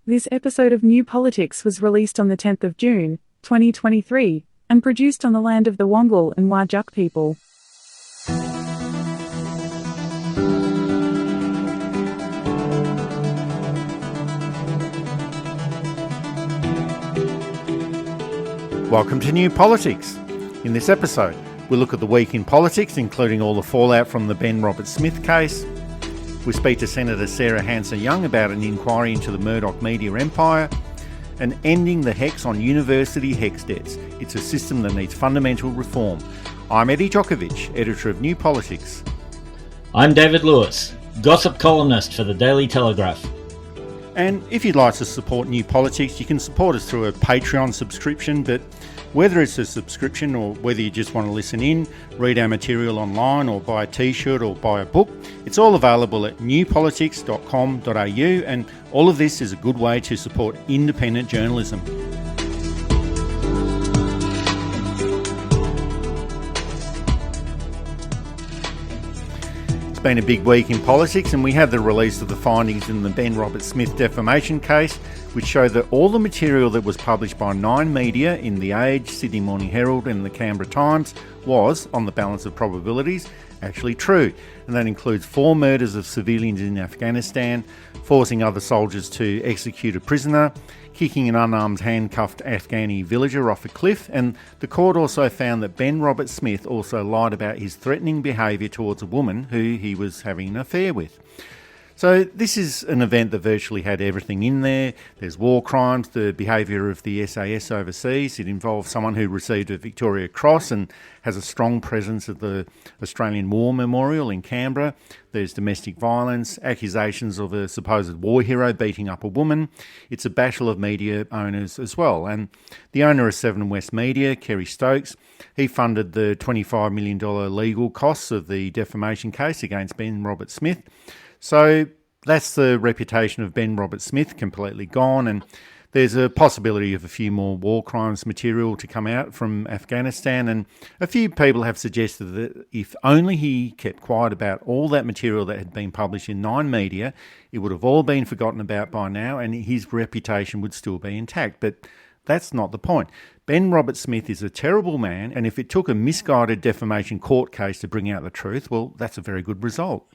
This episode of New Politics was released on the 10th of June, 2023, and produced on the land of the Wongal and Whadjuk people. Welcome to New Politics. In this episode, we'll look at the week in politics, including all the fallout from the Ben Roberts-Smith case. We speak to Senator Sarah Hanson-Young about an inquiry into the Murdoch media empire, and ending the HECS on university HECS debts. It's a system that needs fundamental reform. I'm Eddie Djokovic, editor of New Politics. I'm David Lewis, gossip columnist for the Daily Telegraph. And if you'd like to support New Politics, you can support us through a Patreon subscription, but whether it's a subscription or whether you just want to listen in, read our material online or buy a t-shirt or buy a book, it's all available at newpolitics.com.au, and all of this is a good way to support independent journalism. It's been a big week in politics, and we had the release of the findings in the Ben Roberts-Smith defamation case, which showed that all the material that was published by 9 media in The Age, Sydney Morning Herald and the Canberra Times was, on the balance of probabilities, actually true. And that includes 4 murders of civilians in Afghanistan, forcing other soldiers to execute a prisoner, kicking an unarmed handcuffed Afghani villager off a cliff, and the court also found that Ben Roberts-Smith also lied about his threatening behaviour towards a woman who he was having an affair with. So this is an event that virtually had everything in there. There's war crimes, the behaviour of the SAS overseas. It involves someone who received a Victoria Cross and has a strong presence at the Australian War Memorial in Canberra. There's domestic violence, accusations of a supposed war hero beating up a woman. It's a battle of media owners as well. And the owner of 7 West Media, Kerry Stokes, he funded the $25 million legal costs of the defamation case against Ben Roberts-Smith. So that's the reputation of Ben Roberts-Smith completely gone, and there's a possibility of a few more war crimes material to come out from Afghanistan, and a few people have suggested that if only he kept quiet about all that material that had been published in 9 media, it would have all been forgotten about by now and his reputation would still be intact. But that's not the point. Ben Roberts-Smith is a terrible man, and if it took a misguided defamation court case to bring out the truth, well, that's a very good result.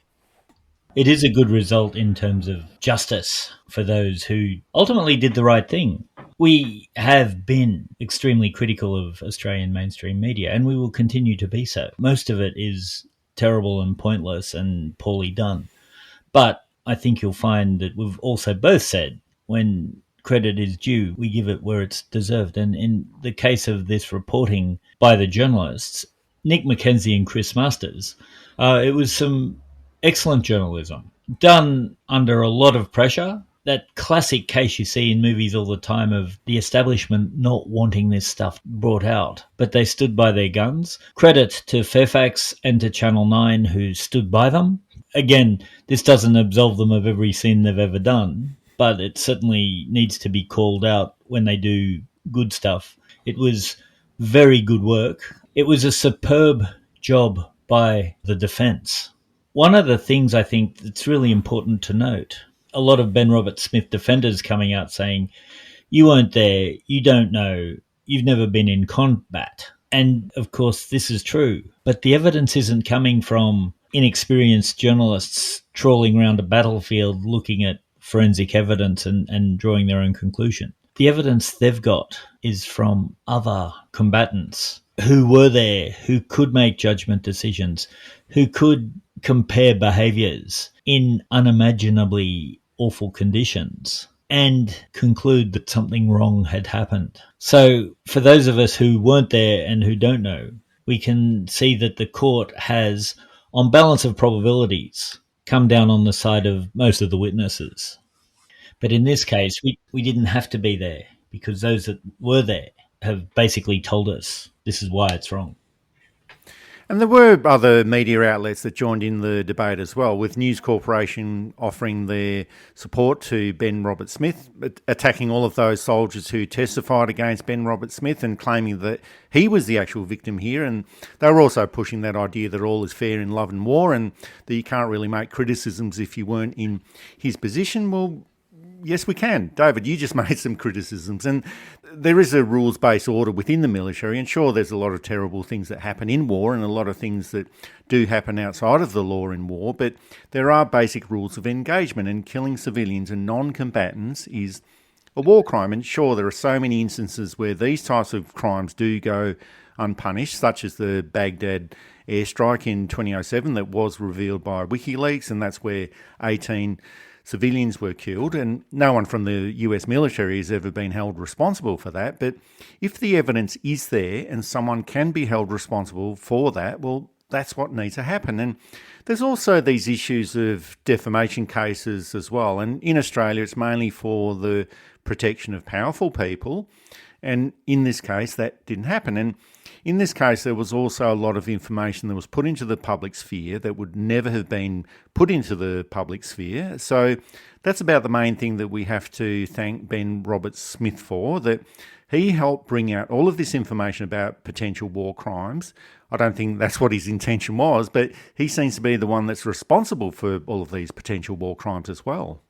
It is a good result in terms of justice for those who ultimately did the right thing. We have been extremely critical of Australian mainstream media, and we will continue to be so. Most of it is terrible and pointless and poorly done. But I think you'll find that we've also both said when credit is due, we give it where it's deserved. And in the case of this reporting by the journalists, Nick McKenzie and Chris Masters, it was some excellent journalism done under a lot of pressure. That classic case you see in movies all the time of the establishment not wanting this stuff brought out, but they stood by their guns. Credit to Fairfax and to Channel 9 who stood by them. Again, this doesn't absolve them of every sin they've ever done, but it certainly needs to be called out when they do good stuff. It was very good work. It was a superb job by the defence. One of the things I think that's really important to note, a lot of Ben Roberts-Smith defenders coming out saying, you weren't there, you don't know, you've never been in combat. And of course, this is true. But the evidence isn't coming from inexperienced journalists trawling around a battlefield looking at forensic evidence and drawing their own conclusion. The evidence they've got is from other combatants who were there, who could make judgment decisions, who could compare behaviours in unimaginably awful conditions and conclude that something wrong had happened. So for those of us who weren't there and who don't know, we can see that the court has, on balance of probabilities, come down on the side of most of the witnesses. But in this case, we didn't have to be there because those that were there have basically told us this is why it's wrong. And there were other media outlets that joined in the debate as well, with News Corporation offering their support to Ben Roberts-Smith, attacking all of those soldiers who testified against Ben Roberts-Smith and claiming that he was the actual victim here. And they were also pushing that idea that all is fair in love and war and that you can't really make criticisms if you weren't in his position. Well, Yes, we can. David, you just made some criticisms, and there is a rules-based order within the military, and sure, there's a lot of terrible things that happen in war and a lot of things that do happen outside of the law in war, but there are basic rules of engagement, and killing civilians and non-combatants is a war crime. And sure, there are so many instances where these types of crimes do go unpunished, such as the Baghdad airstrike in 2007 that was revealed by WikiLeaks, and that's where 18 civilians were killed, and no one from the US military has ever been held responsible for that. But if the evidence is there and someone can be held responsible for that, well, that's what needs to happen. And there's also these issues of defamation cases as well. And in Australia, it's mainly for the protection of powerful people. And in this case, that didn't happen. And in this case, there was also a lot of information that was put into the public sphere that would never have been put into the public sphere. So that's about the main thing that we have to thank Ben Roberts-Smith for, that he helped bring out all of this information about potential war crimes. I don't think that's what his intention was, but he seems to be the one that's responsible for all of these potential war crimes as well.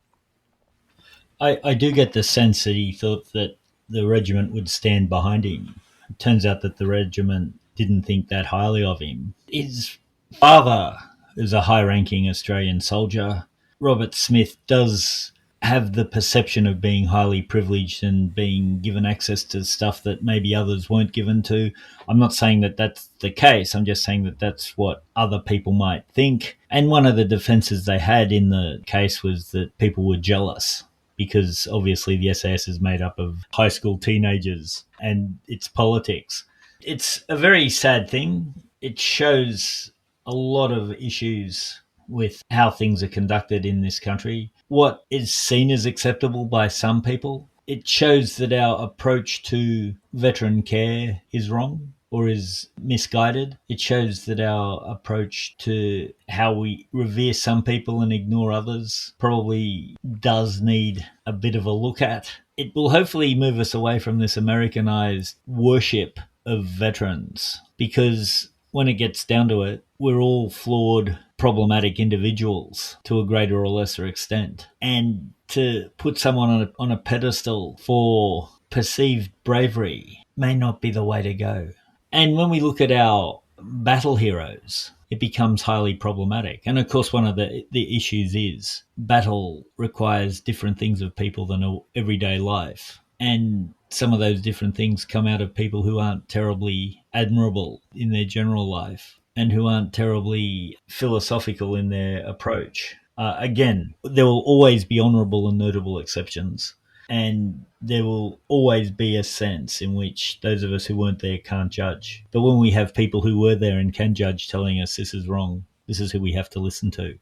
I do get the sense that he thought that the regiment would stand behind him. It turns out that the regiment didn't think that highly of him. His father is a high-ranking Australian soldier. Robert Smith does have the perception of being highly privileged and being given access to stuff that maybe others weren't given to. I'm not saying that that's the case. I'm just saying that that's what other people might think. And one of the defences they had in the case was that people were jealous, because obviously the SAS is made up of high school teenagers and it's politics. It's a very sad thing. It shows a lot of issues with how things are conducted in this country. What is seen as acceptable by some people. It shows that our approach to veteran care is wrong or is misguided. It shows that our approach to how we revere some people and ignore others probably does need a bit of a look at. It will hopefully move us away from this Americanized worship of veterans, because when it gets down to it, we're all flawed, problematic individuals to a greater or lesser extent. And to put someone on a pedestal for perceived bravery may not be the way to go. And when we look at our battle heroes, it becomes highly problematic. And of course, one of the issues is battle requires different things of people than everyday life. And some of those different things come out of people who aren't terribly admirable in their general life and who aren't terribly philosophical in their approach. Again, there will always be honourable and notable exceptions. And there will always be a sense in which those of us who weren't there can't judge. But when we have people who were there and can judge telling us this is wrong, this is who we have to listen to.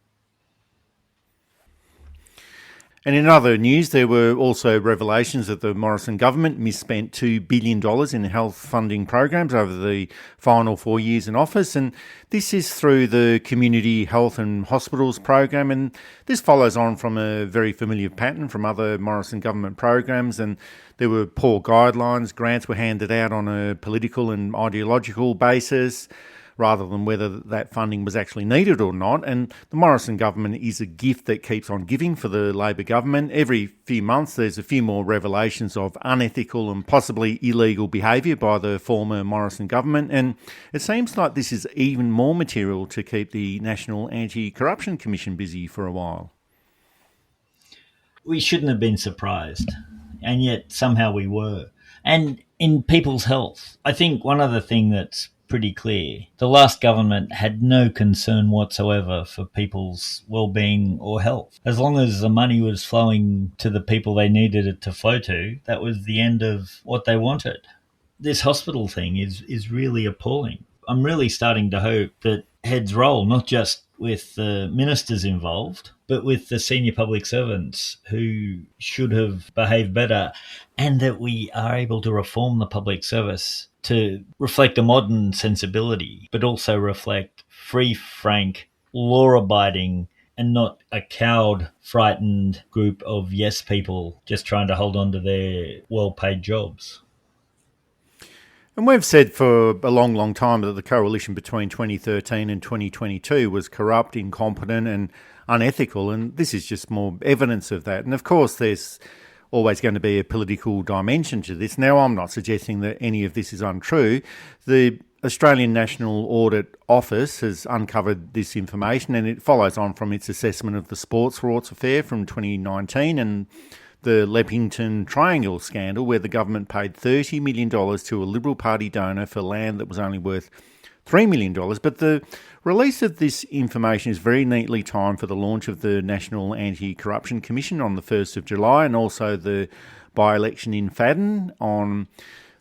And in other news, there were also revelations that the Morrison government misspent $2 billion in health funding programs over the final 4 years in office. And this is through the Community Health and Hospitals program. And this follows on from a very familiar pattern from other Morrison government programs. And there were poor guidelines. Grants were handed out on a political and ideological basis, rather than whether that funding was actually needed or not. And the Morrison government is a gift that keeps on giving for the Labor government. Every few months there's a few more revelations of unethical and possibly illegal behaviour by the former Morrison government, and it seems like this is even more material to keep the National Anti-Corruption Commission busy for a while. We shouldn't have been surprised, and yet somehow we were. And in people's health, I think one other thing that's pretty clear, the last government had no concern whatsoever for people's well-being or health. As long as the money was flowing to the people they needed it to flow to, that was the end of what they wanted. This hospital thing is really appalling. I'm really starting to hope that heads roll, not just with the ministers involved, but with the senior public servants who should have behaved better, and that we are able to reform the public service to reflect a modern sensibility, but also reflect free, frank, law-abiding, and not a cowed, frightened group of yes people just trying to hold on to their well-paid jobs. And we've said for a long, long time that the coalition between 2013 and 2022 was corrupt, incompetent and unethical, and this is just more evidence of that. And of course, there's always going to be a political dimension to this. Now, I'm not suggesting that any of this is untrue. The Australian National Audit Office has uncovered this information, and it follows on from its assessment of the sports rorts affair from 2019 and the Leppington Triangle scandal, where the government paid $30 million to a Liberal Party donor for land that was only worth $3 million. But the release of this information is very neatly timed for the launch of the National Anti-Corruption Commission on the 1st of July, and also the by-election in Fadden on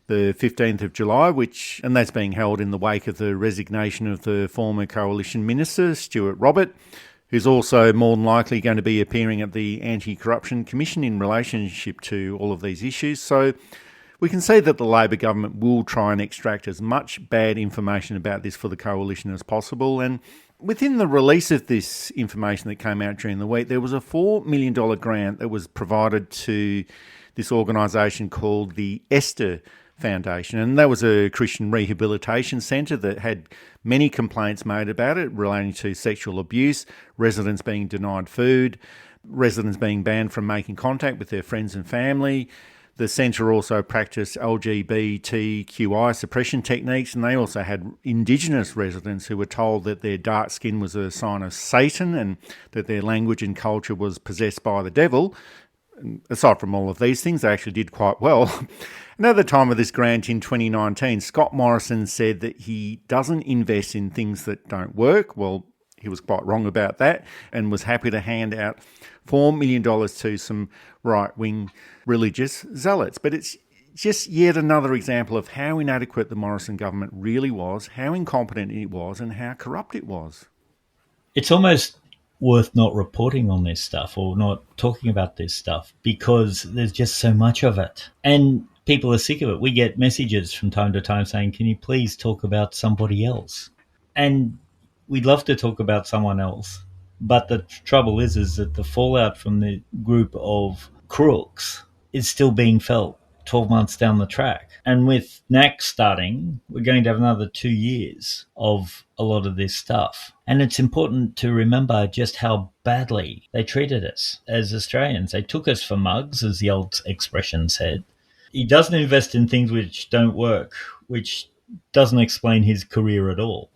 the 15th of July, and that's being held in the wake of the resignation of the former Coalition Minister, Stuart Robert, who's also more than likely going to be appearing at the Anti-Corruption Commission in relationship to all of these issues. So we can see that the Labor government will try and extract as much bad information about this for the coalition as possible. And within the release of this information that came out during the week, there was a $4 million grant that was provided to this organisation called the Esther Foundation, and that was a Christian rehabilitation centre that had many complaints made about it relating to sexual abuse, residents being denied food, residents being banned from making contact with their friends and family. The centre also practiced LGBTQI suppression techniques, and they also had Indigenous residents who were told that their dark skin was a sign of Satan and that their language and culture was possessed by the devil. Aside from all of these things, they actually did quite well. And at the time of this grant in 2019, Scott Morrison said that he doesn't invest in things that don't work. Well, he was quite wrong about that and was happy to hand out $4 million to some right-wing religious zealots. But it's just yet another example of how inadequate the Morrison government really was, how incompetent it was, and how corrupt it was. It's almost worth not reporting on this stuff or not talking about this stuff because there's just so much of it. And people are sick of it. We get messages from time to time saying, can you please talk about somebody else? And we'd love to talk about someone else. But the trouble is that the fallout from the group of crooks is still being felt 12 months down the track. And with NAC starting, we're going to have another 2 years of a lot of this stuff. And it's important to remember just how badly they treated us as Australians. They took us for mugs, as the old expression said. He doesn't invest in things which don't work, which doesn't explain his career at all.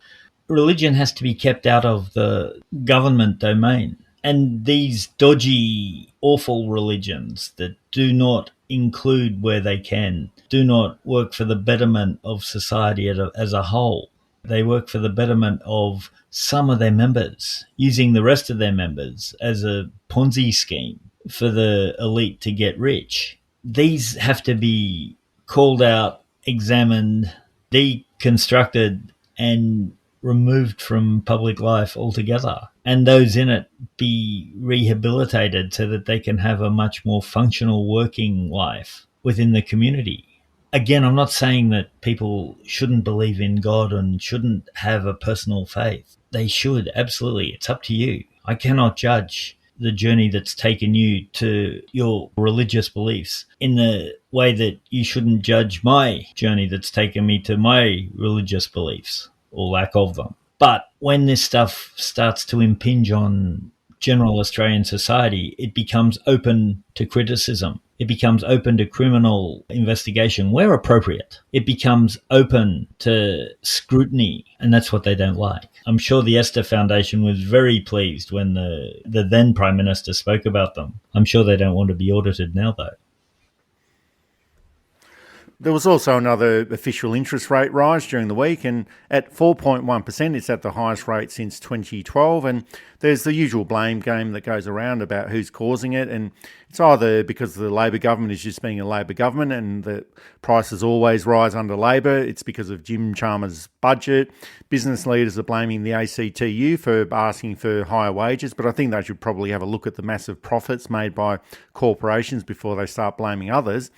Religion has to be kept out of the government domain. And these dodgy, awful religions that do not include where they can, do not work for the betterment of society as a whole. They work for the betterment of some of their members, using the rest of their members as a Ponzi scheme for the elite to get rich. These have to be called out, examined, deconstructed, and removed from public life altogether. And those in it be rehabilitated so that they can have a much more functional working life within the community. Again, I'm not saying that people shouldn't believe in God and shouldn't have a personal faith. They should, absolutely. It's up to you. I cannot judge the journey that's taken you to your religious beliefs in the way that you shouldn't judge my journey that's taken me to my religious beliefs or lack of them. But when this stuff starts to impinge on general Australian society, it becomes open to criticism. It becomes open to criminal investigation where appropriate. It becomes open to scrutiny, and that's what they don't like. I'm sure the Esther Foundation was very pleased when the then Prime Minister spoke about them. I'm sure they don't want to be audited now, though. There was also another official interest rate rise during the week, and at 4.1%, it's at the highest rate since 2012. And there's the usual blame game that goes around about who's causing it. And it's either because the Labor government is just being a Labor government and the prices always rise under Labor. It's because of Jim Chalmers' budget. Business leaders are blaming the ACTU for asking for higher wages, but I think they should probably have a look at the massive profits made by corporations before they start blaming others.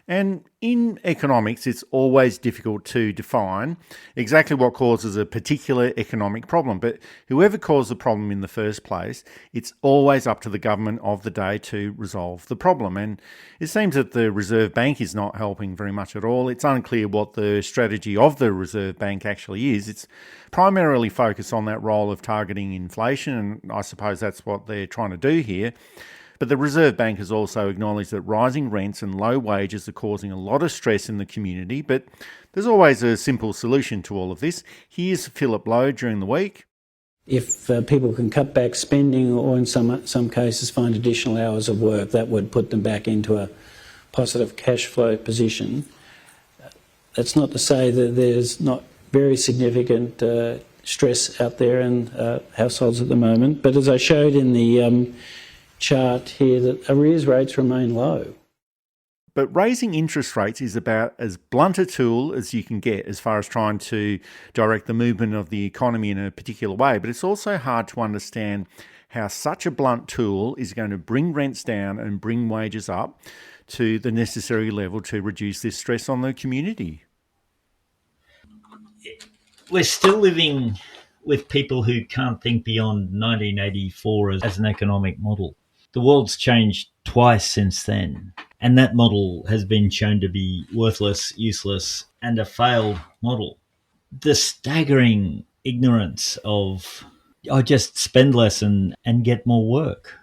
And in economics, it's always difficult to define exactly what causes a particular economic problem. But whoever caused the problem in the first place, it's always up to the government of the day to resolve solve the problem. And it seems that the Reserve Bank is not helping very much at all. It's unclear what the strategy of the Reserve Bank actually is. It's primarily focused on that role of targeting inflation, and I suppose that's what they're trying to do here. But the Reserve Bank has also acknowledged that rising rents and low wages are causing a lot of stress in the community, but there's always a simple solution to all of this. Here's Philip Lowe during the week. If people can cut back spending or in some cases find additional hours of work, that would put them back into a positive cash flow position. That's not to say that there's not very significant stress out there in households at the moment, but as I showed in the chart here, that arrears rates remain low. But raising interest rates is about as blunt a tool as you can get as far as trying to direct the movement of the economy in a particular way. But it's also hard to understand how such a blunt tool is going to bring rents down and bring wages up to the necessary level to reduce this stress on the community. We're still living with people who can't think beyond 1984 as an economic model. The world's changed twice since then, and that model has been shown to be worthless, useless, and a failed model. The staggering ignorance of, just spend less and get more work.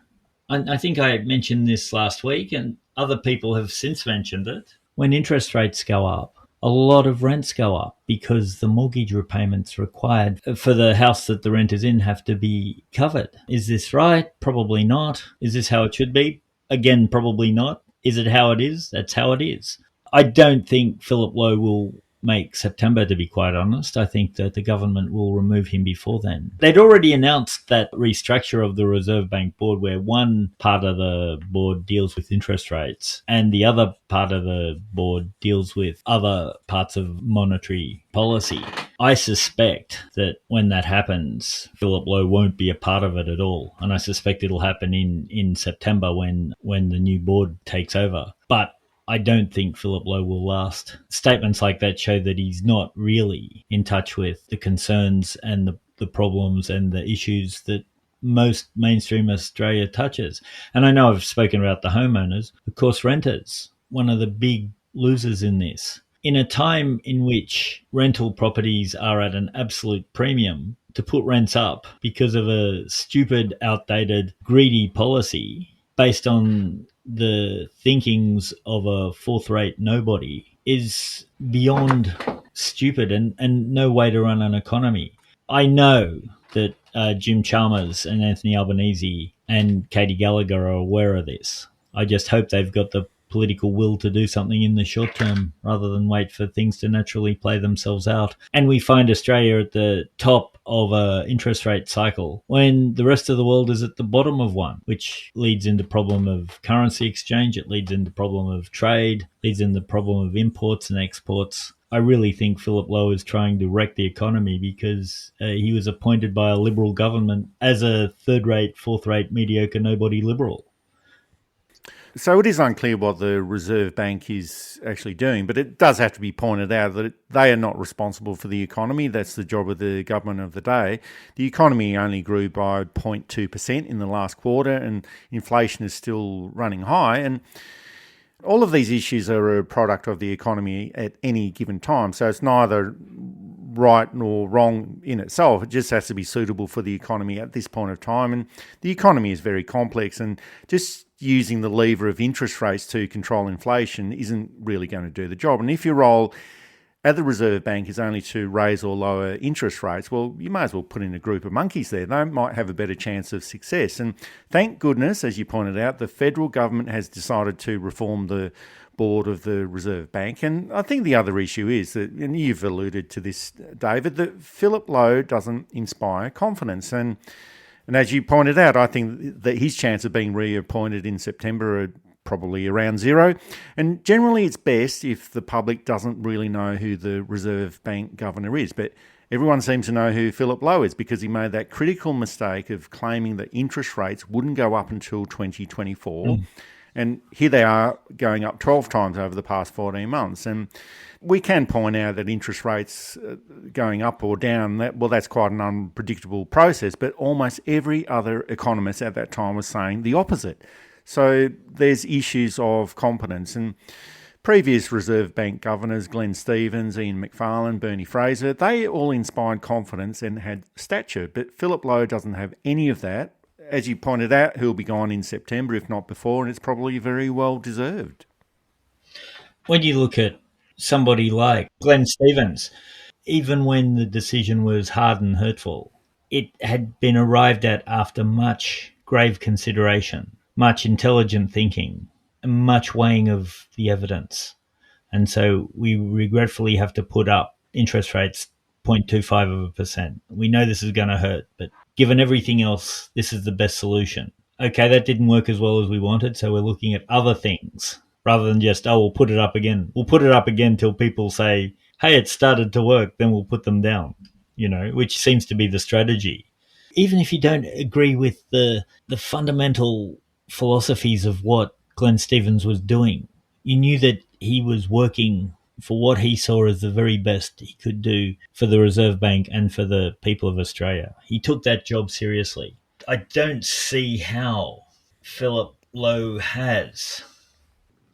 I think I mentioned this last week, and other people have since mentioned it. When interest rates go up, a lot of rents go up because the mortgage repayments required for the house that the rent is in have to be covered. Is this right? Probably not. Is this how it should be? Again, probably not. Is it how it is? That's how it is. I don't think Philip Lowe will make September, to be quite honest. I think that the government will remove him before then. They'd already announced that restructure of the Reserve Bank board where one part of the board deals with interest rates and the other part of the board deals with other parts of monetary policy. I suspect that when that happens, Philip Lowe won't be a part of it at all. And I suspect it'll happen in September when the new board takes over. But I don't think Philip Lowe will last. Statements like that show that he's not really in touch with the concerns and the problems and the issues that most mainstream Australia touches. And I know I've spoken about the homeowners, of course, renters, one of the big losers in this. In a time in which rental properties are at an absolute premium, to put rents up because of a stupid, outdated, greedy policy based on the thinkings of a fourth-rate nobody is beyond stupid and no way to run an economy. I know that Jim Chalmers and Anthony Albanese and Katie Gallagher are aware of this. I just hope they've got the political will to do something in the short term rather than wait for things to naturally play themselves out. And we find Australia at the top of an interest rate cycle when the rest of the world is at the bottom of one, which leads into problem of currency exchange. It leads into problem of trade, leads into the problem of imports and exports. I really think Philip Lowe is trying to wreck the economy because he was appointed by a Liberal government as a third-rate, fourth-rate, mediocre, nobody Liberal. So it is unclear what the Reserve Bank is actually doing, but it does have to be pointed out that they are not responsible for the economy. That's the job of the government of the day. The economy only grew by 0.2% in the last quarter, and inflation is still running high. And all of these issues are a product of the economy at any given time. So it's neither right nor wrong in itself. It just has to be suitable for the economy at this point of time. And the economy is very complex, and just using the lever of interest rates to control inflation isn't really going to do the job. And if your role at the Reserve Bank is only to raise or lower interest rates, well, you may as well put in a group of monkeys there. They might have a better chance of success. And thank goodness, as you pointed out, the federal government has decided to reform the board of the Reserve Bank. And I think the other issue is that, and you've alluded to this, David, that Philip Lowe doesn't inspire confidence. And as you pointed out, I think that his chance of being reappointed in September are probably around zero. And generally it's best if the public doesn't really know who the Reserve Bank governor is. But everyone seems to know who Philip Lowe is because he made that critical mistake of claiming that interest rates wouldn't go up until 2024. And here they are going up 12 times over the past 14 months. And we can point out that interest rates going up or down, that's quite an unpredictable process, but almost every other economist at that time was saying the opposite. So there's issues of competence. And previous Reserve Bank governors, Glenn Stevens, Ian Macfarlane, Bernie Fraser, they all inspired confidence and had stature. But Philip Lowe doesn't have any of that. As you pointed out, he'll be gone in September, if not before, and it's probably very well deserved. When you look at somebody like Glenn Stevens, even when the decision was hard and hurtful, it had been arrived at after much grave consideration, much intelligent thinking, and much weighing of the evidence. And so we regretfully have to put up interest rates 0.25%. We know this is going to hurt, but given everything else, this is the best solution. Okay, that didn't work as well as we wanted, so we're looking at other things rather than just, we'll put it up again. We'll put it up again till people say, hey, it started to work, then we'll put them down, which seems to be the strategy. Even if you don't agree with the fundamental philosophies of what Glenn Stevens was doing, you knew that he was working for what he saw as the very best he could do for the Reserve Bank and for the people of Australia. He took that job seriously. I don't see how Philip Lowe has.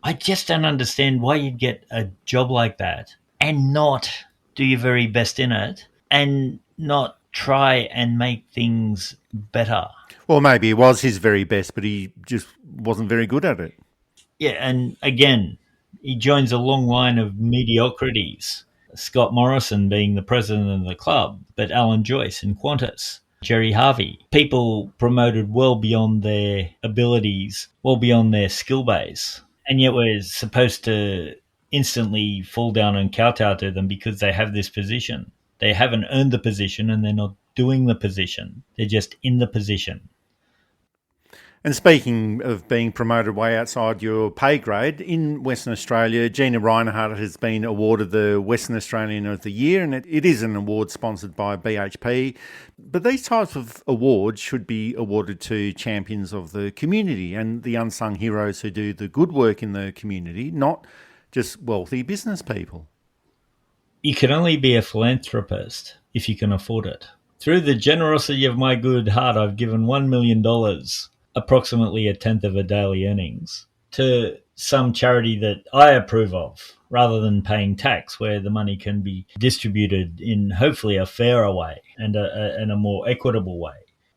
I just don't understand why you'd get a job like that and not do your very best in it and not try and make things better. Well, maybe it was his very best, but he just wasn't very good at it. Yeah, and again, he joins a long line of mediocrities. Scott Morrison being the president of the club, but Alan Joyce and Qantas, Jerry Harvey, people promoted well beyond their abilities, well beyond their skill base. And yet we're supposed to instantly fall down and kowtow to them because they have this position. They haven't earned the position and they're not doing the position. They're just in the position. And speaking of being promoted way outside your pay grade, in Western Australia, Gina Reinhardt has been awarded the Western Australian of the Year, and it is an award sponsored by BHP. But these types of awards should be awarded to champions of the community and the unsung heroes who do the good work in the community, not just wealthy business people. You can only be a philanthropist if you can afford it. Through the generosity of my good heart, I've given $1 million, approximately a tenth of a daily earnings, to some charity that I approve of, rather than paying tax, where the money can be distributed in hopefully a fairer way and a more equitable way.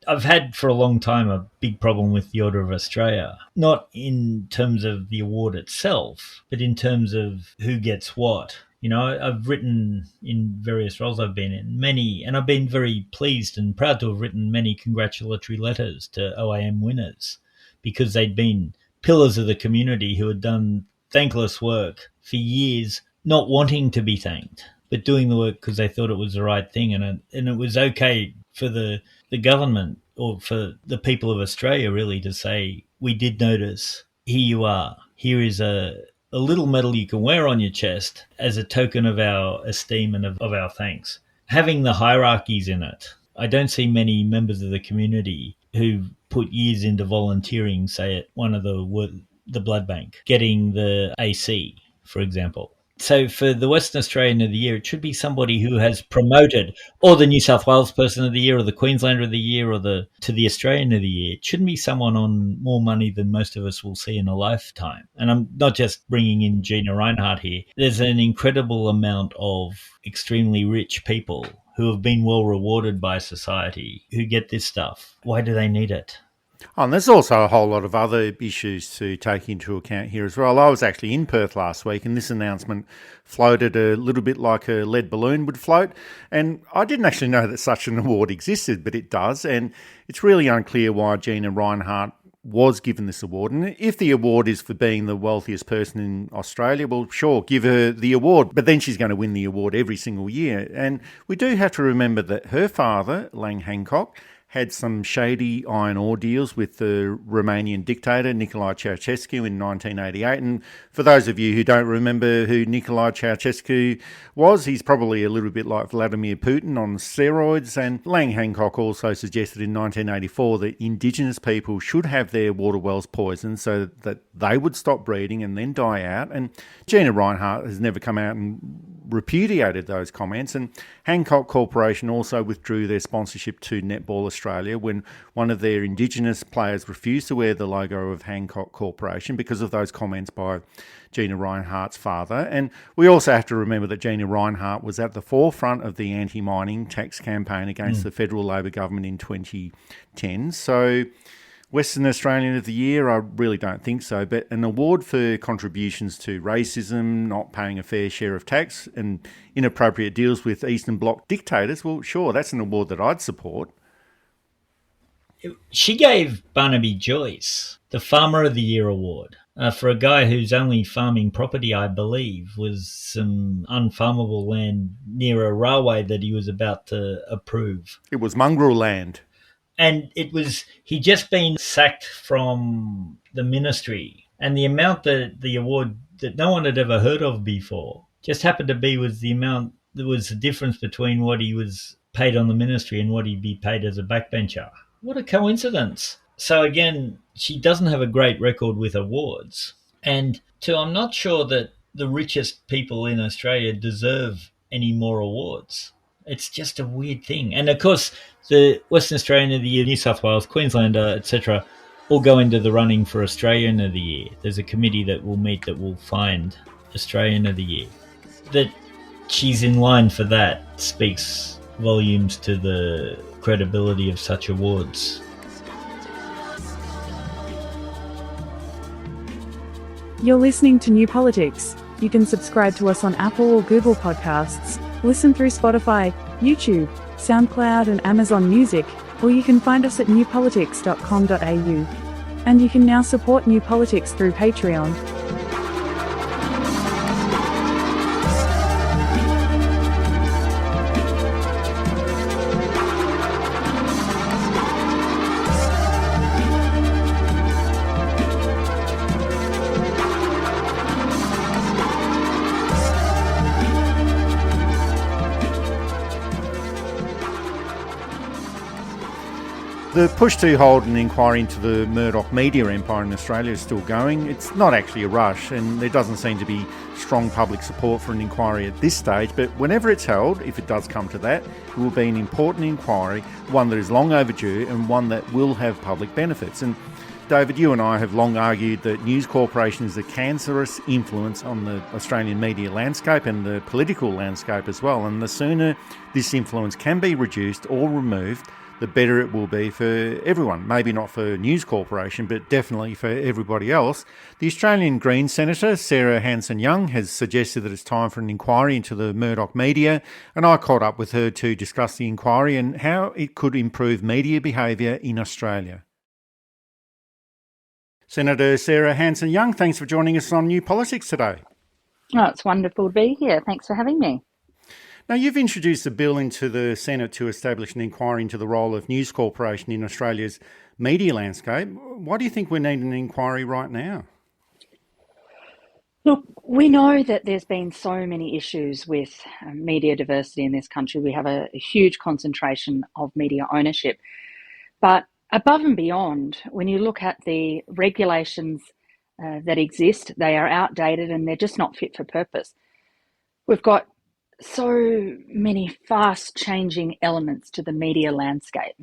I've had for a long time a big problem with the Order of Australia, not in terms of the award itself, but in terms of who gets what. I've written in various roles I've been in many, and I've been very pleased and proud to have written many congratulatory letters to OAM winners because they'd been pillars of the community who had done thankless work for years, not wanting to be thanked, but doing the work because they thought it was the right thing. And it was okay for the government or for the people of Australia really to say, we did notice, here you are, here is a little medal you can wear on your chest as a token of our esteem and of our thanks. Having the hierarchies in it, I don't see many members of the community who put years into volunteering, say at one of the blood bank, getting the AC, for example. So for the Western Australian of the Year, it should be somebody who has promoted, or the New South Wales Person of the Year, or the Queenslander of the Year, or to the Australian of the Year. It shouldn't be someone on more money than most of us will see in a lifetime. And I'm not just bringing in Gina Reinhardt here. There's an incredible amount of extremely rich people who have been well rewarded by society who get this stuff. Why do they need it? Oh, and there's also a whole lot of other issues to take into account here as well. I was actually in Perth last week and this announcement floated a little bit like a lead balloon would float. And I didn't actually know that such an award existed, but it does. And it's really unclear why Gina Reinhardt was given this award. And if the award is for being the wealthiest person in Australia, well, sure, give her the award. But then she's going to win the award every single year. And we do have to remember that her father, Lang Hancock, had some shady iron ore deals with the Romanian dictator Nicolae Ceausescu in 1988. And for those of you who don't remember who Nicolae Ceausescu was, he's probably a little bit like Vladimir Putin on steroids. And Lang Hancock also suggested in 1984 that Indigenous people should have their water wells poisoned so that they would stop breeding and then die out. And Gina Reinhardt has never come out and repudiated those comments, and Hancock Corporation also withdrew their sponsorship to Netball Australia when one of their Indigenous players refused to wear the logo of Hancock Corporation because of those comments by Gina Rinehart's father. And we also have to remember that Gina Rinehart was at the forefront of the anti-mining tax campaign against the federal Labor government in 2010. So Western Australian of the Year, I really don't think so, but an award for contributions to racism, not paying a fair share of tax, and inappropriate deals with Eastern Bloc dictators, well, sure, that's an award that I'd support. She gave Barnaby Joyce the Farmer of the Year award for a guy whose only farming property, I believe, was some unfarmable land near a railway that he was about to approve. It was mongrel land. And he'd just been sacked from the ministry. And the amount that the award that no one had ever heard of before just happened to be was the amount that was the difference between what he was paid on the ministry and what he'd be paid as a backbencher. What a coincidence. So again, she doesn't have a great record with awards. And I'm not sure that the richest people in Australia deserve any more awards. It's just a weird thing. And of course, the Western Australian of the Year, New South Wales, Queenslander, etc., all go into the running for Australian of the Year. There's a committee that will meet that will find Australian of the Year. That she's in line for that speaks volumes to the credibility of such awards. You're listening to New Politics. You can subscribe to us on Apple or Google Podcasts, listen through Spotify, YouTube, SoundCloud and Amazon Music, or you can find us at newpolitics.com.au. And you can now support New Politics through Patreon. The push to hold an inquiry into the Murdoch media empire in Australia is still going. It's not actually a rush, and there doesn't seem to be strong public support for an inquiry at this stage, but whenever it's held, if it does come to that, it will be an important inquiry, one that is long overdue and one that will have public benefits. And David, you and I have long argued that News Corporation is a cancerous influence on the Australian media landscape and the political landscape as well, and the sooner this influence can be reduced or removed, the better it will be for everyone. Maybe not for News Corporation, but definitely for everybody else. The Australian Greens Senator, Sarah Hanson-Young, has suggested that it's time for an inquiry into the Murdoch media, and I caught up with her to discuss the inquiry and how it could improve media behaviour in Australia. Senator Sarah Hanson-Young, thanks for joining us on New Politics today. Oh, it's wonderful to be here. Thanks for having me. Now, you've introduced a bill into the Senate to establish an inquiry into the role of News Corporation in Australia's media landscape. Why do you think we need an inquiry right now? Look, we know that there's been so many issues with media diversity in this country. We have a huge concentration of media ownership. But above and beyond, when you look at the regulations that exist, they are outdated and they're just not fit for purpose. We've got so many fast changing elements to the media landscape.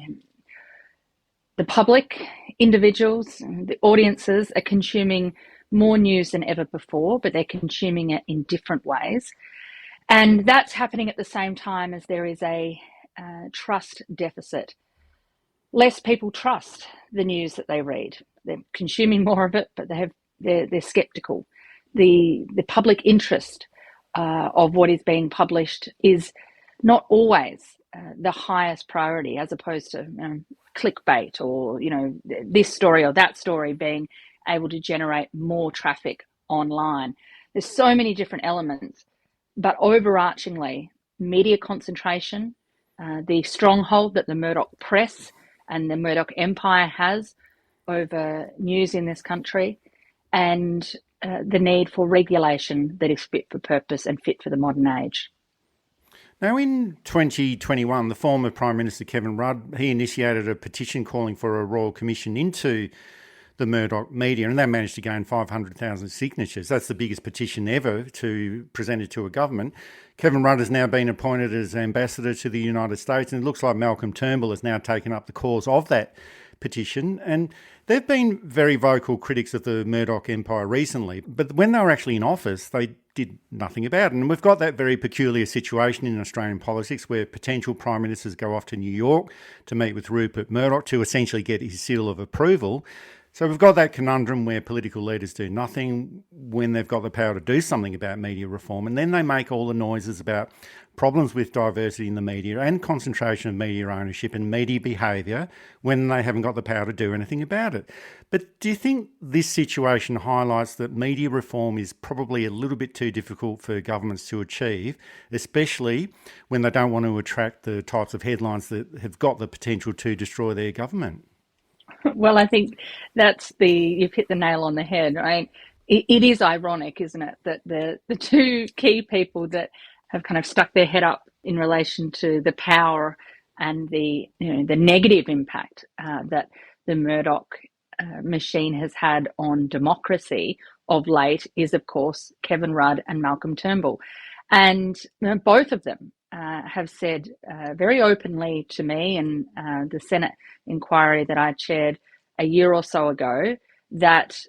The public, individuals, the audiences are consuming more news than ever before, but they're consuming it in different ways. And that's happening at the same time as there is a trust deficit. Less people trust the news that they read. They're consuming more of it, but they're skeptical. The public interest of what is being published is not always the highest priority, as opposed to clickbait or this story or that story being able to generate more traffic online. There's so many different elements, but overarchingly, media concentration, the stronghold that the Murdoch press and the Murdoch empire has over news in this country, and the need for regulation that is fit for purpose and fit for the modern age. Now, in 2021, the former Prime Minister Kevin Rudd, he initiated a petition calling for a royal commission into the Murdoch media, and they managed to gain 500,000 signatures. That's the biggest petition ever to present it to a government. Kevin Rudd has now been appointed as ambassador to the United States, and it looks like Malcolm Turnbull has now taken up the cause of that petition. And they've been very vocal critics of the Murdoch empire recently, but when they were actually in office, they did nothing about it. And we've got that very peculiar situation in Australian politics where potential prime ministers go off to New York to meet with Rupert Murdoch to essentially get his seal of approval. So we've got that conundrum where political leaders do nothing when they've got the power to do something about media reform, and then they make all the noises about problems with diversity in the media and concentration of media ownership and media behaviour when they haven't got the power to do anything about it. But do you think this situation highlights that media reform is probably a little bit too difficult for governments to achieve, especially when they don't want to attract the types of headlines that have got the potential to destroy their government? Well, I think you've hit the nail on the head, right? It is ironic, isn't it, that the two key people that have kind of stuck their head up in relation to the power and the negative impact that the Murdoch machine has had on democracy of late is, of course, Kevin Rudd and Malcolm Turnbull. And both of them have said very openly to me and the Senate inquiry that I chaired a year or so ago that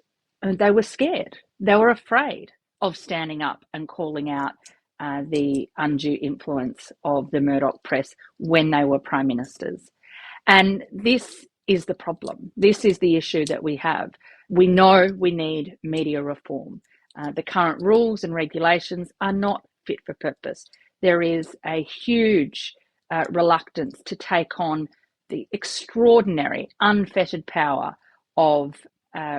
they were scared. They were afraid of standing up and calling out the undue influence of the Murdoch press when they were prime ministers. And this is the problem. This is the issue that we have. We know we need media reform. The current rules and regulations are not fit for purpose. There is a huge reluctance to take on the extraordinary, unfettered power of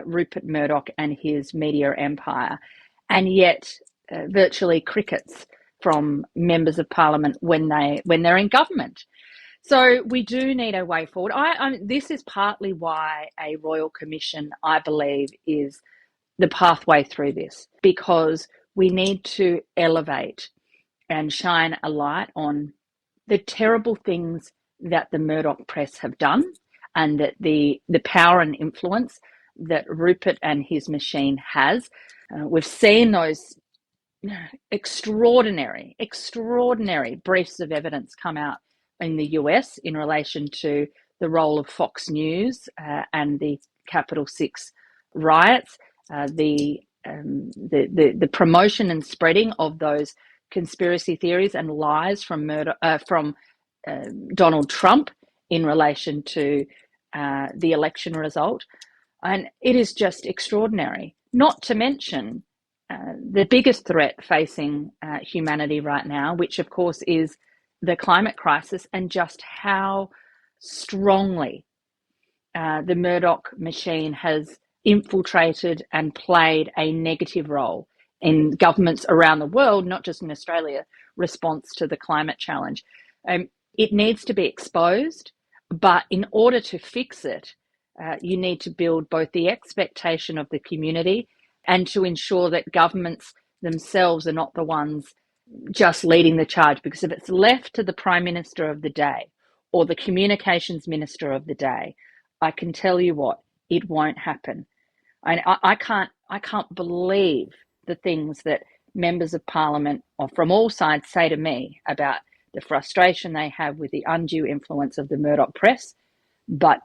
Rupert Murdoch and his media empire, and yet virtually crickets from members of parliament when they're in government. So we do need a way forward. This is partly why a royal commission, I believe, is the pathway through this, because we need to elevate and shine a light on the terrible things that the Murdoch press have done, and that the power and influence that Rupert and his machine has. We've seen those extraordinary briefs of evidence come out in the US in relation to the role of Fox News and the Capitol 6 riots, the promotion and spreading of those conspiracy theories and lies from Donald Trump in relation to the election result. And it is just extraordinary. Not to mention the biggest threat facing humanity right now, which of course is the climate crisis, and just how strongly the Murdoch machine has infiltrated and played a negative role in governments around the world, not just in Australia, response to the climate challenge. It needs to be exposed, but in order to fix it, you need to build both the expectation of the community and to ensure that governments themselves are not the ones just leading the charge. Because if it's left to the Prime Minister of the day or the Communications Minister of the day, I can tell you what, it won't happen. And I can't believe the things that members of Parliament or from all sides say to me about the frustration they have with the undue influence of the Murdoch press. But,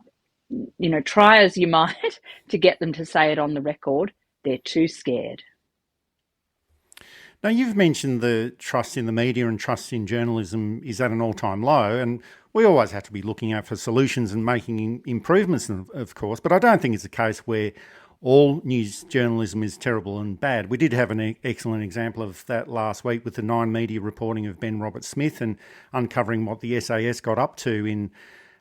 try as you might to get them to say it on the record, they're too scared. Now, you've mentioned the trust in the media and trust in journalism is at an all-time low, and we always have to be looking out for solutions and making improvements, of course, but I don't think it's a case where all news journalism is terrible and bad. We did have an excellent example of that last week with the Nine Media reporting of Ben Roberts-Smith and uncovering what the SAS got up to in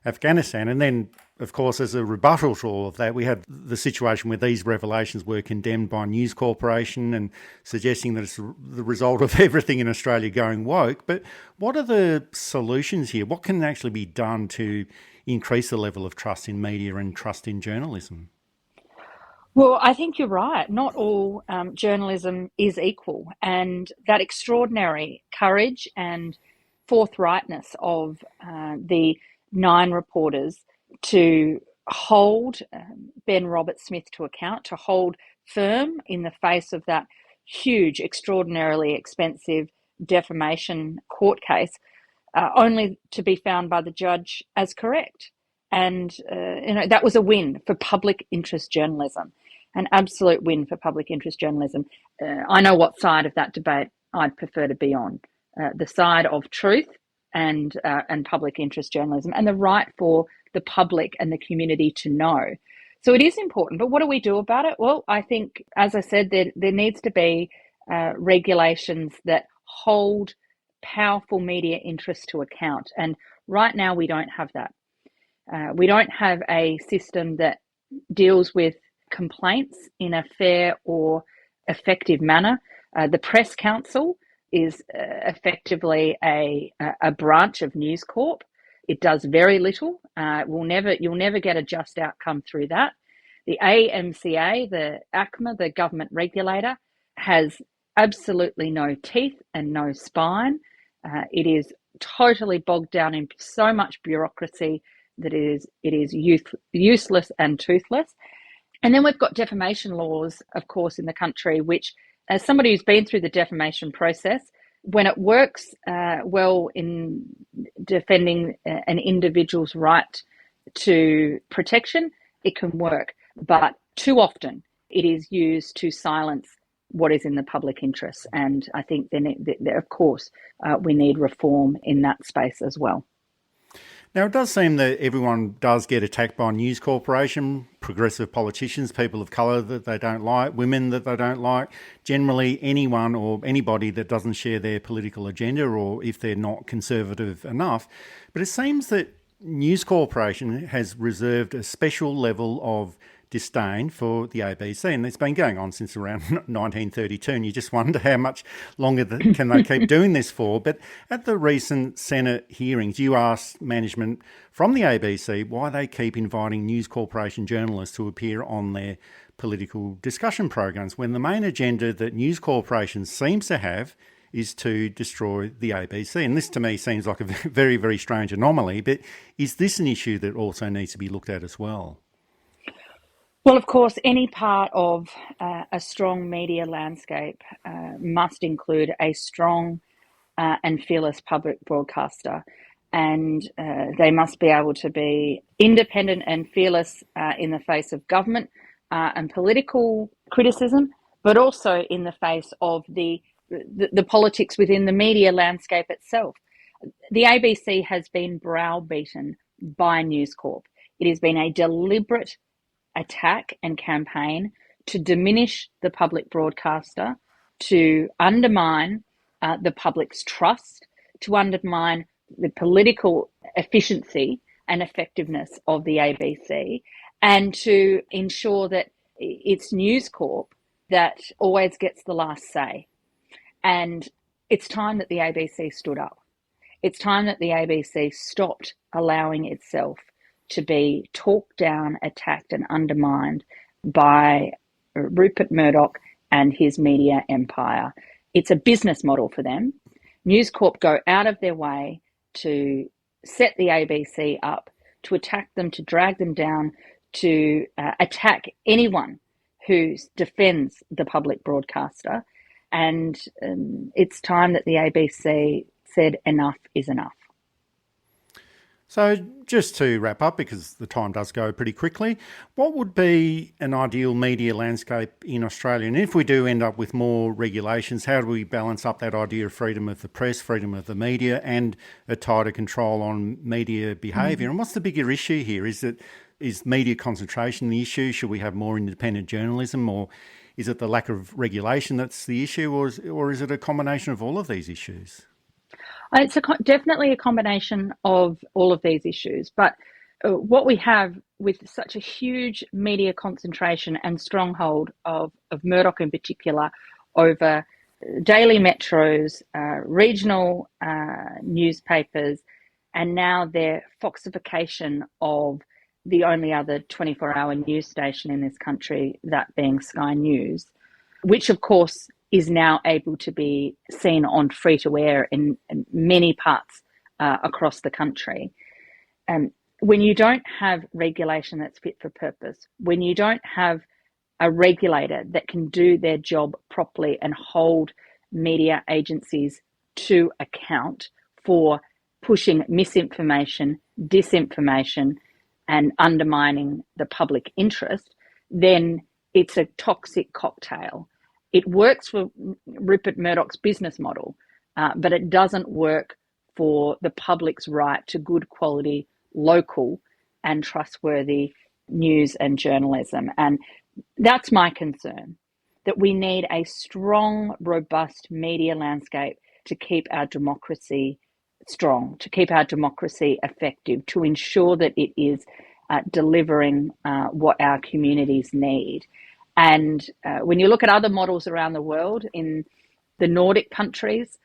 Afghanistan. And then, of course, as a rebuttal to all of that, we had the situation where these revelations were condemned by News Corporation and suggesting that it's the result of everything in Australia going woke. But what are the solutions here? What can actually be done to increase the level of trust in media and trust in journalism? Well, I think you're right. Not all journalism is equal, and that extraordinary courage and forthrightness of the 9 reporters to hold Ben Roberts-Smith to account, to hold firm in the face of that huge, extraordinarily expensive defamation court case, only to be found by the judge as correct. And that was a win for public interest journalism, an absolute win for public interest journalism. I know what side of that debate I'd prefer to be on, the side of truth and public interest journalism, and the right for the public and the community to know. So it is important, but what do we do about it? Well, I think, as I said, there needs to be regulations that hold powerful media interests to account. And right now we don't have that. We don't have a system that deals with complaints in a fair or effective manner. The Press Council is effectively a branch of News Corp. It does very little. You'll never get a just outcome through that. The AMCA, the ACMA, the government regulator, has absolutely no teeth and no spine. It is totally bogged down in so much bureaucracy that it is useless and toothless. And then we've got defamation laws, of course, in the country, which, as somebody who's been through the defamation process, when it works well in defending an individual's right to protection, it can work. But too often it is used to silence what is in the public interest. And I think, of course, we need reform in that space as well. Now, it does seem that everyone does get attacked by News Corporation, progressive politicians, people of colour that they don't like, women that they don't like, generally anyone or anybody that doesn't share their political agenda, or if they're not conservative enough. But it seems that News Corporation has reserved a special level of disdain for the ABC, and it's been going on since around 1932, and you just wonder how much longer can they keep doing this for. But at the recent Senate hearings, you asked management from the ABC why they keep inviting News Corporation journalists to appear on their political discussion programs when the main agenda that News Corporation seems to have is to destroy the ABC. And this to me seems like a very, very strange anomaly, but is this an issue that also needs to be looked at as well? Well, of course, any part of a strong media landscape must include a strong and fearless public broadcaster. And they must be able to be independent and fearless in the face of government and political criticism, but also in the face of the politics within the media landscape itself. The ABC has been browbeaten by News Corp. It has been a deliberate attack and campaign to diminish the public broadcaster, to undermine the public's trust, to undermine the political efficiency and effectiveness of the ABC, and to ensure that it's News Corp that always gets the last say. And it's time that the ABC stood up. It's time that the ABC stopped allowing itself to be talked down, attacked and undermined by Rupert Murdoch and his media empire. It's a business model for them. News Corp go out of their way to set the ABC up, to attack them, to drag them down, to attack anyone who defends the public broadcaster. And it's time that the ABC said enough is enough. So just to wrap up, because the time does go pretty quickly, what would be an ideal media landscape in Australia? And if we do end up with more regulations, how do we balance up that idea of freedom of the press, freedom of the media, and a tighter control on media behaviour? And what's the bigger issue here? Is media concentration the issue? Should we have more independent journalism? Or is it the lack of regulation that's the issue? Or is it a combination of all of these issues? It's definitely a combination of all of these issues, but what we have with such a huge media concentration and stronghold of Murdoch in particular over daily metros, regional newspapers, and now their foxification of the only other 24-hour news station in this country, that being Sky News, which of course is now able to be seen on free-to-air in many parts across the country. when you don't have regulation that's fit for purpose, when you don't have a regulator that can do their job properly and hold media agencies to account for pushing misinformation, disinformation, and undermining the public interest, then it's a toxic cocktail. It works for Rupert Murdoch's business model, but it doesn't work for the public's right to good quality, local and trustworthy news and journalism. And that's my concern, that we need a strong, robust media landscape to keep our democracy strong, to keep our democracy effective, to ensure that it is delivering what our communities need. And when you look at other models around the world, in the Nordic countries,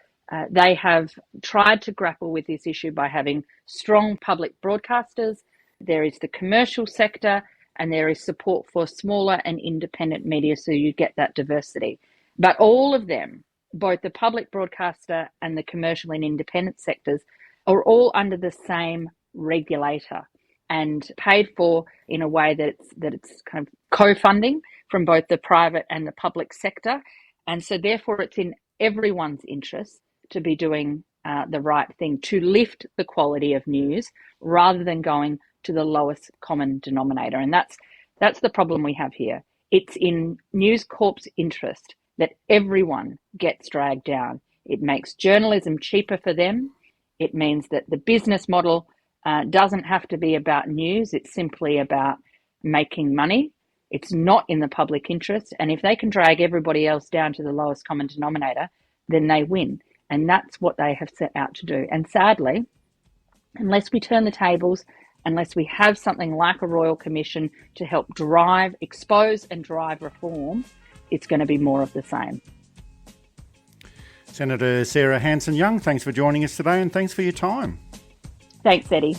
they have tried to grapple with this issue by having strong public broadcasters. There is the commercial sector, and there is support for smaller and independent media, so you get that diversity. But all of them, both the public broadcaster and the commercial and independent sectors, are all under the same regulator and paid for in a way that it's kind of co-funding from both the private and the public sector. And so therefore it's in everyone's interest to be doing the right thing, to lift the quality of news rather than going to the lowest common denominator. And that's the problem we have here. It's in News Corp's interest that everyone gets dragged down. It makes journalism cheaper for them. It means that the business model doesn't have to be about news. It's simply about making money. It's not in the public interest. And if they can drag everybody else down to the lowest common denominator, then they win. And that's what they have set out to do. And sadly, unless we turn the tables, unless we have something like a Royal Commission to help expose and drive reform, it's going to be more of the same. Senator Sarah Hanson-Young, thanks for joining us today and thanks for your time. Thanks, Eddie.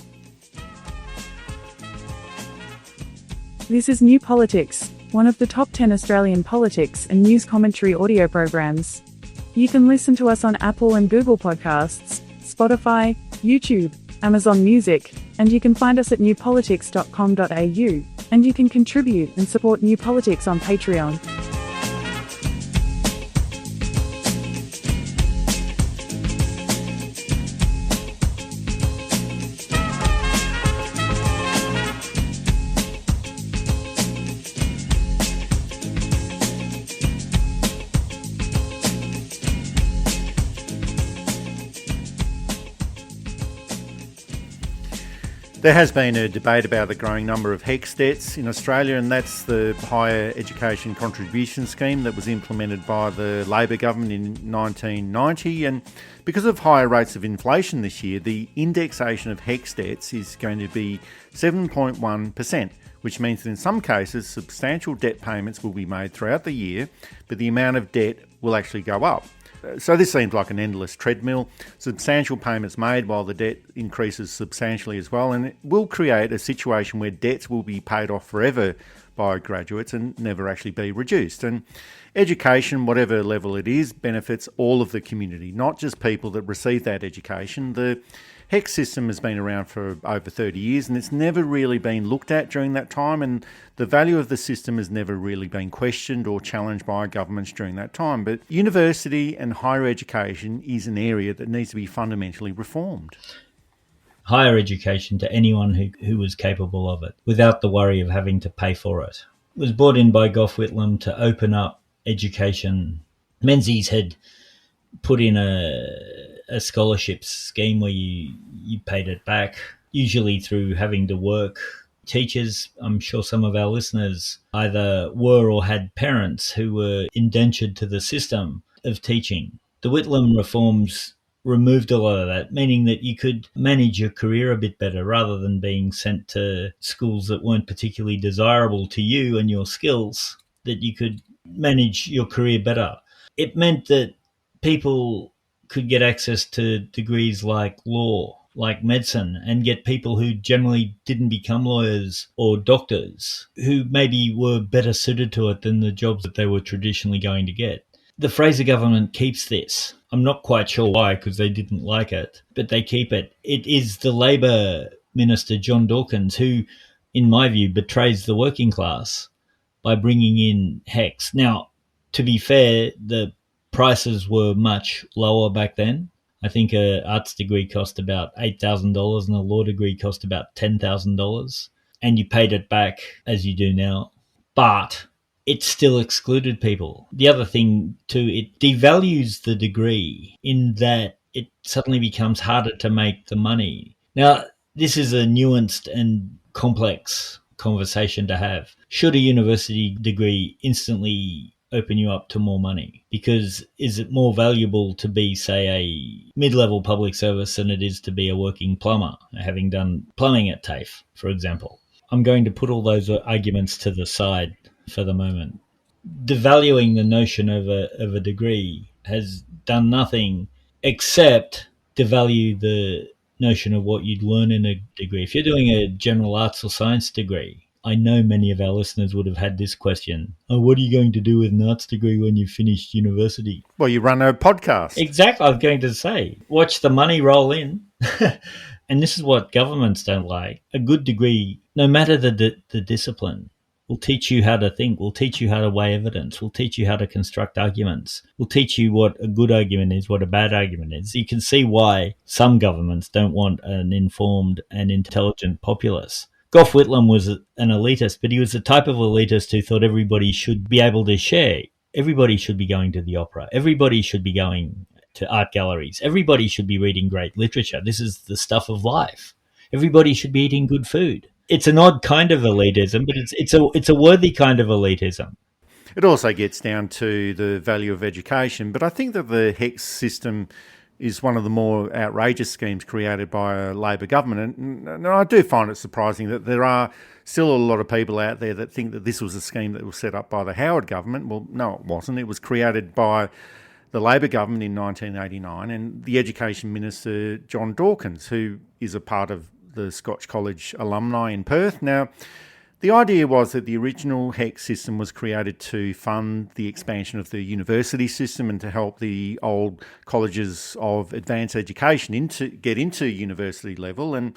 This is New Politics, one of the top 10 Australian politics and news commentary audio programs. You can listen to us on Apple and Google Podcasts, Spotify, YouTube, Amazon Music, and you can find us at newpolitics.com.au, and you can contribute and support New Politics on Patreon. There has been a debate about the growing number of HECS debts in Australia, and that's the Higher Education Contribution Scheme that was implemented by the Labor government in 1990. And because of higher rates of inflation this year, the indexation of HECS debts is going to be 7.1%, which means that in some cases substantial debt payments will be made throughout the year, but the amount of debt will actually go up. So this seems like an endless treadmill. Substantial payments made while the debt increases substantially as well, and it will create a situation where debts will be paid off forever by graduates and never actually be reduced. And education, whatever level it is, benefits all of the community, not just people that receive that education. The HECS system has been around for over 30 years and it's never really been looked at during that time, and the value of the system has never really been questioned or challenged by governments during that time. But university and higher education is an area that needs to be fundamentally reformed. Higher education to anyone who was capable of it, without the worry of having to pay for it. It was brought in by Gough Whitlam to open up education. Menzies had put in a scholarships scheme where you paid it back, usually through having to work. Teachers, I'm sure some of our listeners either were or had parents who were indentured to the system of teaching. The Whitlam reforms removed a lot of that, meaning that you could manage your career a bit better rather than being sent to schools that weren't particularly desirable to you and your skills, that you could manage your career better. It meant that people could get access to degrees like law, like medicine, and get people who generally didn't become lawyers or doctors, who maybe were better suited to it than the jobs that they were traditionally going to get. The Fraser government keeps this. I'm not quite sure why, because they didn't like it, but they keep it. It is the Labor Minister John Dawkins, who, in my view, betrays the working class by bringing in HECS. Now, to be fair, the prices were much lower back then. I think an arts degree cost about $8,000 and a law degree cost about $10,000. And you paid it back as you do now. But it still excluded people. The other thing too, it devalues the degree in that it suddenly becomes harder to make the money. Now, this is a nuanced and complex conversation to have. Should a university degree instantly open you up to more money? Because is it more valuable to be, say, a mid-level public service than it is to be a working plumber, having done plumbing at TAFE, for example? I'm going to put all those arguments to the side for the moment. Devaluing the notion of a degree has done nothing except devalue the notion of what you'd learn in a degree. If you're doing a general arts or science degree, I know many of our listeners would have had this question. Oh, what are you going to do with an arts degree when you've finished university? Well, you run a podcast. Exactly. I was going to say, watch the money roll in. And this is what governments don't like. A good degree, no matter the discipline, will teach you how to think, will teach you how to weigh evidence, will teach you how to construct arguments, will teach you what a good argument is, what a bad argument is. You can see why some governments don't want an informed and intelligent populace. Gough Whitlam was an elitist, but he was the type of elitist who thought everybody should be able to share. Everybody should be going to the opera. Everybody should be going to art galleries. Everybody should be reading great literature. This is the stuff of life. Everybody should be eating good food. It's an odd kind of elitism, but it's a worthy kind of elitism. It also gets down to the value of education, but I think that the HECS system is one of the more outrageous schemes created by a Labor government. And I do find it surprising that there are still a lot of people out there that think that this was a scheme that was set up by the Howard government. Well, no, it wasn't. It was created by the Labor government in 1989 and the Education Minister, John Dawkins, who is a part of the Scotch College alumni in Perth. Now, the idea was that the original HECS system was created to fund the expansion of the university system and to help the old colleges of advanced education get into university level. And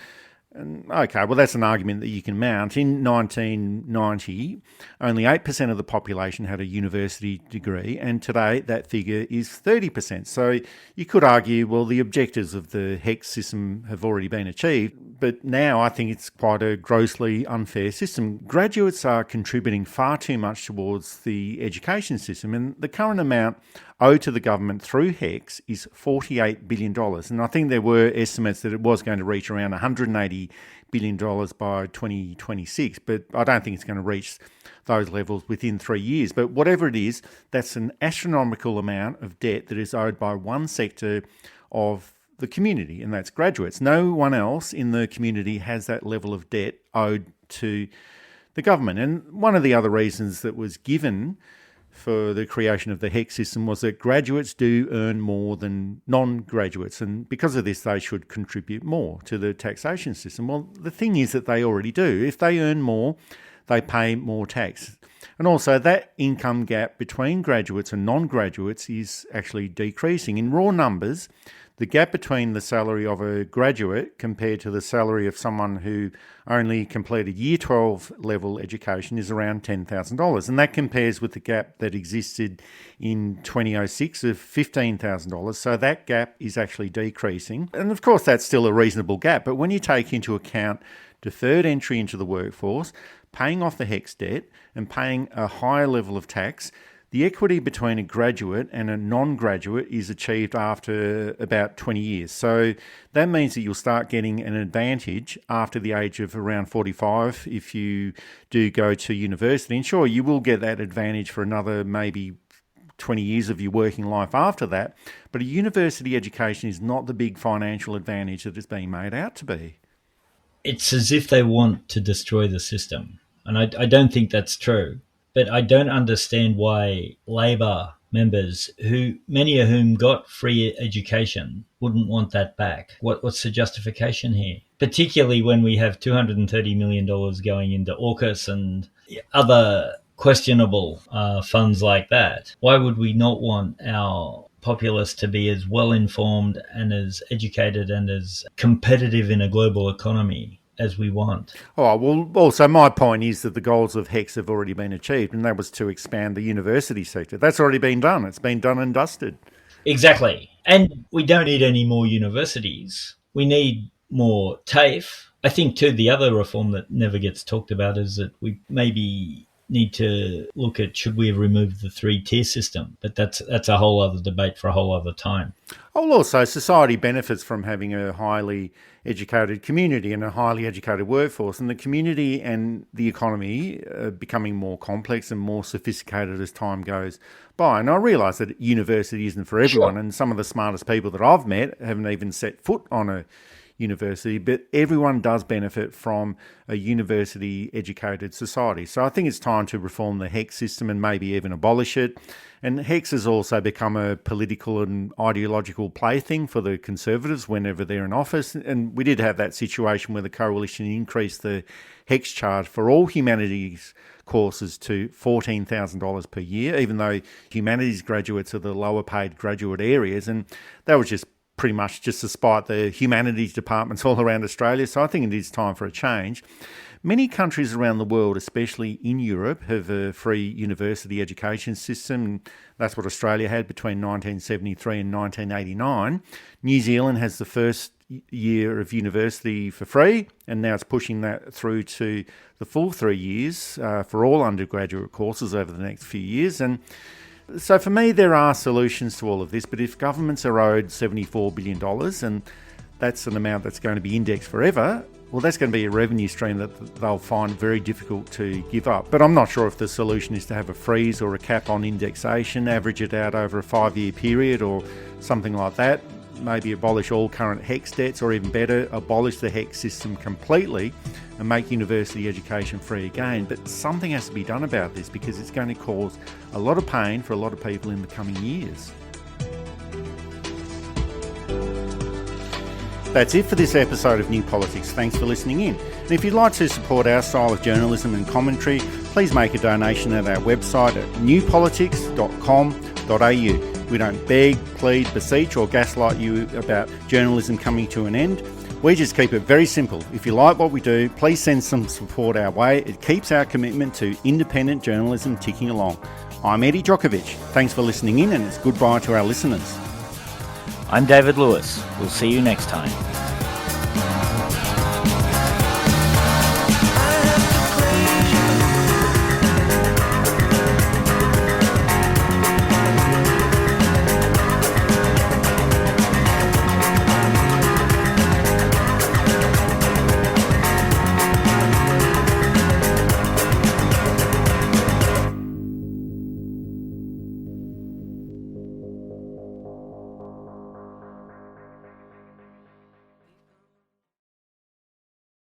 okay, well, that's an argument that you can mount. In 1990, only 8% of the population had a university degree, and today that figure is 30%. So you could argue, well, the objectives of the HECS system have already been achieved, but now I think it's quite a grossly unfair system. Graduates are contributing far too much towards the education system, and the current amount owed to the government through HECS is $48 billion. And I think there were estimates that it was going to reach around $180 billion by 2026, but I don't think it's going to reach those levels within 3 years. But whatever it is, that's an astronomical amount of debt that is owed by one sector of the community, and that's graduates. No one else in the community has that level of debt owed to the government. And one of the other reasons that was given for the creation of the HECS system was that graduates do earn more than non-graduates, and because of this they should contribute more to the taxation system. Well, the thing is that they already do. If they earn more, they pay more tax. And also that income gap between graduates and non-graduates is actually decreasing. In raw numbers, the gap between the salary of a graduate compared to the salary of someone who only completed Year 12 level education is around $10,000. And that compares with the gap that existed in 2006 of $15,000. So that gap is actually decreasing. And of course, that's still a reasonable gap. But when you take into account deferred entry into the workforce, paying off the HECS debt and paying a higher level of tax, the equity between a graduate and a non-graduate is achieved after about 20 years. So that means that you'll start getting an advantage after the age of around 45 if you do go to university. And sure, you will get that advantage for another maybe 20 years of your working life after that. But a university education is not the big financial advantage that it's being made out to be. It's as if they want to destroy the system. And I don't think that's true. But I don't understand why Labor members, who many of whom got free education, wouldn't want that back. What's the justification here? Particularly when we have $230 million going into AUKUS and other questionable funds like that. Why would we not want our populace to be as well informed and as educated and as competitive in a global economy as we want. Oh, well, also my point is that the goals of HECS have already been achieved, and that was to expand the university sector. That's already been done. It's been done and dusted. Exactly. And we don't need any more universities. We need more TAFE. I think, too, the other reform that never gets talked about is that we maybe need to look at, should we have removed the 3-tier system? But that's a whole other debate for a whole other time. Oh, also, society benefits from having a highly educated community and a highly educated workforce, and the community and the economy are becoming more complex and more sophisticated as time goes by. And I realise that university isn't for everyone, and some of the smartest people that I've met haven't even set foot on a university, but everyone does benefit from a university-educated society. So I think it's time to reform the HECS system and maybe even abolish it. And HECS has also become a political and ideological plaything for the Conservatives whenever they're in office. And we did have that situation where the Coalition increased the HECS charge for all humanities courses to $14,000 per year, even though humanities graduates are the lower paid graduate areas. And that was just pretty much just despite the humanities departments all around Australia. So I think it is time for a change. Many countries around the world, especially in Europe, have a free university education system. That's what Australia had between 1973 and 1989. New Zealand has the first year of university for free, and now it's pushing that through to the full 3 years for all undergraduate courses over the next few years. And so for me, there are solutions to all of this, but if governments are owed $74 billion and that's an amount that's going to be indexed forever, well, that's going to be a revenue stream that they'll find very difficult to give up. But I'm not sure if the solution is to have a freeze or a cap on indexation, average it out over a 5-year period or something like that. Maybe abolish all current HECS debts, or even better, abolish the HECS system completely and make university education free again. But something has to be done about this because it's going to cause a lot of pain for a lot of people in the coming years. That's it for this episode of New Politics. Thanks for listening in. And if you'd like to support our style of journalism and commentary, please make a donation at our website at newpolitics.com.au. We don't beg, plead, beseech or gaslight you about journalism coming to an end. We just keep it very simple. If you like what we do, please send some support our way. It keeps our commitment to independent journalism ticking along. I'm Eddie Djokovic. Thanks for listening in, and it's goodbye to our listeners. I'm David Lewis. We'll see you next time.